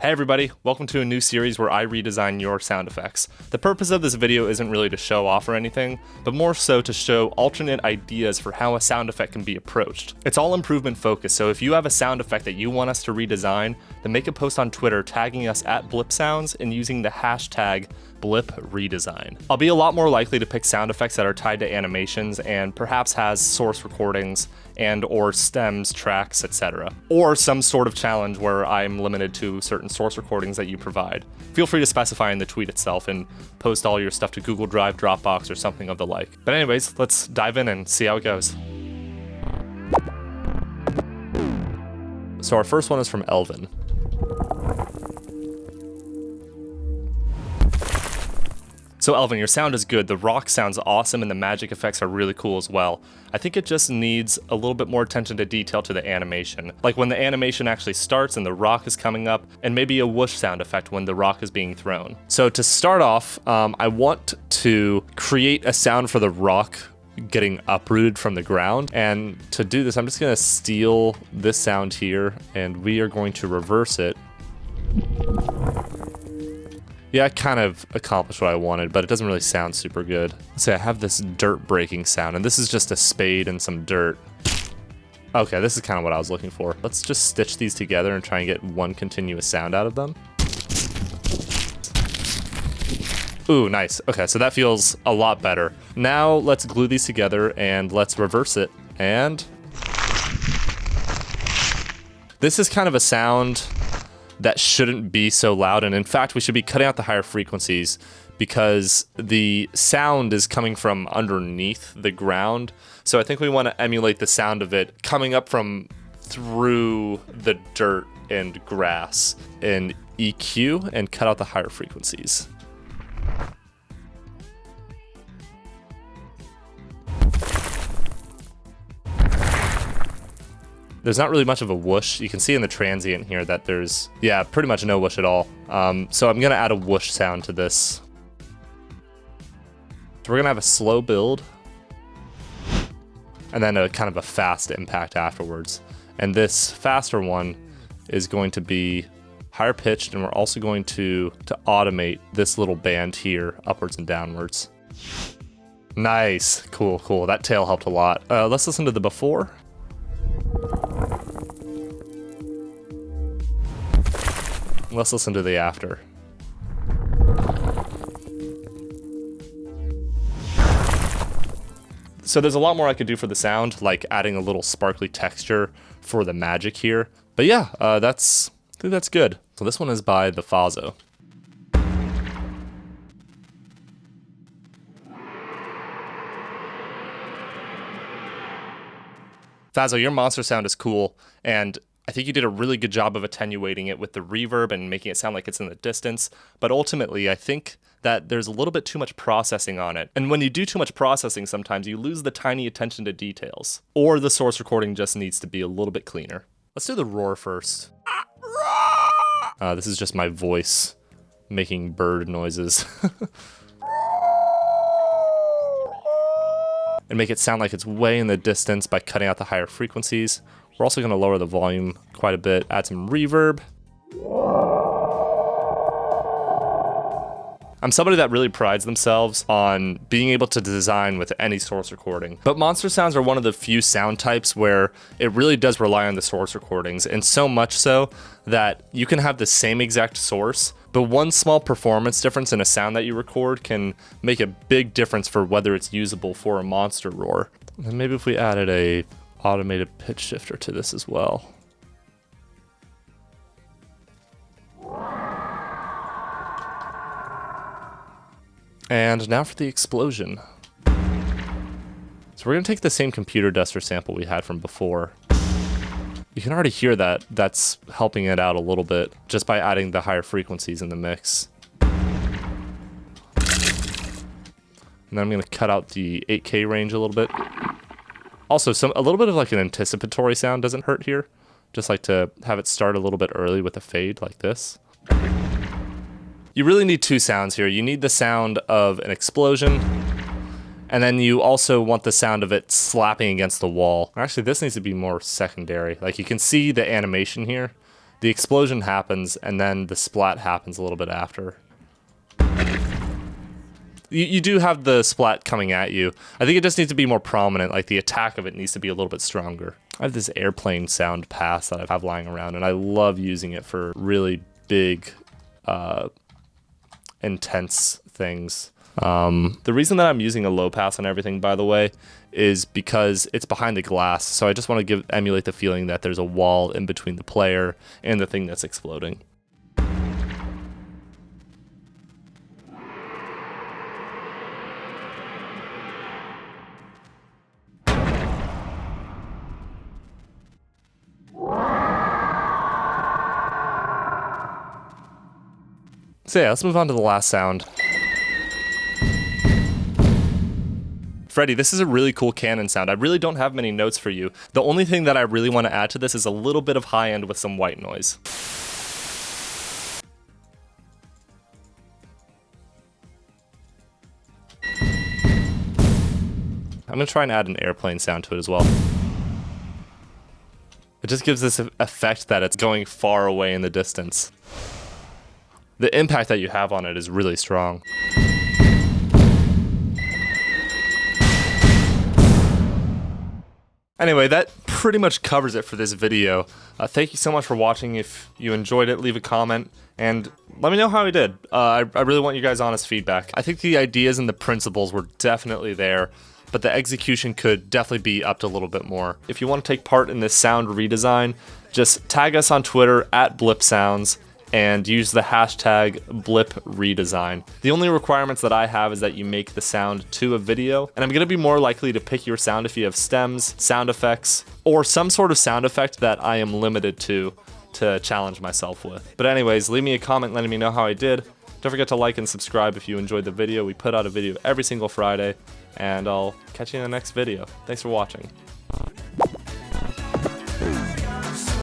Hey everybody, welcome to a new series where I redesign your sound effects. The purpose of this video isn't really to show off or anything, but more so to show alternate ideas for how a sound effect can be approached. It's all improvement focused, so if you have a sound effect that you want us to redesign, then make a post on Twitter tagging us at BlipSounds and using the hashtag BlipRedesign. I'll be a lot more likely to pick sound effects that are tied to animations and perhaps has source recordings and or stems, tracks, etc. Or some sort of challenge where I'm limited to certain source recordings that you provide. Feel free to specify in the tweet itself and post all your stuff to Google Drive, Dropbox, or something of the like. But anyways, let's dive in and see how it goes. So our first one is from Elvin. So Elvin, your sound is good, the rock sounds awesome, and the magic effects are really cool as well. I think it just needs a little bit more attention to detail to the animation. Like when the animation actually starts and the rock is coming up, and maybe a whoosh sound effect when the rock is being thrown. So to start off, I want to create a sound for the rock getting uprooted from the ground. And to do this, I'm just gonna steal this sound here, and we are going to reverse it. Yeah, I kind of accomplished what I wanted, but it doesn't really sound super good. Let's say I have this dirt breaking sound, and this is just a spade and some dirt. Okay, this is kind of what I was looking for. Let's just stitch these together and try and get one continuous sound out of them. Ooh, nice. Okay, so that feels a lot better. Now let's glue these together and let's reverse it. And this is kind of a sound that shouldn't be so loud, and in fact we should be cutting out the higher frequencies because the sound is coming from underneath the ground. So I think we want to emulate the sound of it coming up from through the dirt and grass in EQ and cut out the higher frequencies. There's not really much of a whoosh. You can see in the transient here that there's, yeah, pretty much no whoosh at all. So I'm gonna add a whoosh sound to this. So we're gonna have a slow build and then a kind of a fast impact afterwards. And this faster one is going to be higher pitched, and we're also going to automate this little band here upwards and downwards. Nice, cool, cool. That tail helped a lot. Let's listen to the before. Let's listen to the after. So there's a lot more I could do for the sound, like adding a little sparkly texture for the magic here. But yeah, I think that's good. So this one is by the Fazo. Fazo, your monster sound is cool, and I think you did a really good job of attenuating it with the reverb and making it sound like it's in the distance, but ultimately I think that there's a little bit too much processing on it. And when you do too much processing, sometimes you lose the tiny attention to details. Or the source recording just needs to be a little bit cleaner. Let's do the roar first. This is just my voice making bird noises. And make it sound like it's way in the distance by cutting out the higher frequencies. We're also gonna lower the volume quite a bit, add some reverb. I'm somebody that really prides themselves on being able to design with any source recording. But monster sounds are one of the few sound types where it really does rely on the source recordings, and so much so that you can have the same exact source, but one small performance difference in a sound that you record can make a big difference for whether it's usable for a monster roar. And maybe if we added a automated pitch shifter to this as well. And now for the explosion. So we're gonna take the same computer duster sample we had from before. You can already hear that that's helping it out a little bit just by adding the higher frequencies in the mix. And then I'm gonna cut out the 8K range a little bit. Also, a little bit of like an anticipatory sound doesn't hurt here. Just like to have it start a little bit early with a fade like this. You really need two sounds here. You need the sound of an explosion, and then you also want the sound of it slapping against the wall. Actually, this needs to be more secondary. Like you can see the animation here, the explosion happens and then the splat happens a little bit after. You do have the splat coming at you. I think it just needs to be more prominent, like the attack of it needs to be a little bit stronger. I have this airplane sound pass that I have lying around, and I love using it for really big, intense things. The reason that I'm using a low pass on everything, by the way, is because it's behind the glass, so I just want to emulate the feeling that there's a wall in between the player and the thing that's exploding. So yeah, let's move on to the last sound. Freddy, this is a really cool cannon sound. I really don't have many notes for you. The only thing that I really want to add to this is a little bit of high end with some white noise. I'm going to try and add an airplane sound to it as well. It just gives this effect that it's going far away in the distance. The impact that you have on it is really strong. Anyway, that pretty much covers it for this video. Thank you so much for watching. If you enjoyed it, leave a comment and let me know how I did. I really want you guys' honest feedback. I think the ideas and the principles were definitely there, but the execution could definitely be upped a little bit more. If you want to take part in this sound redesign, just tag us on Twitter @BlipSounds and use the hashtag #BlipRedesign. The only requirements that I have is that you make the sound to a video, and I'm gonna be more likely to pick your sound if you have stems, sound effects, or some sort of sound effect that I am limited to challenge myself with. But anyways, leave me a comment letting me know how I did. Don't forget to like and subscribe if you enjoyed the video. We put out a video every single Friday, and I'll catch you in the next video. Thanks for watching.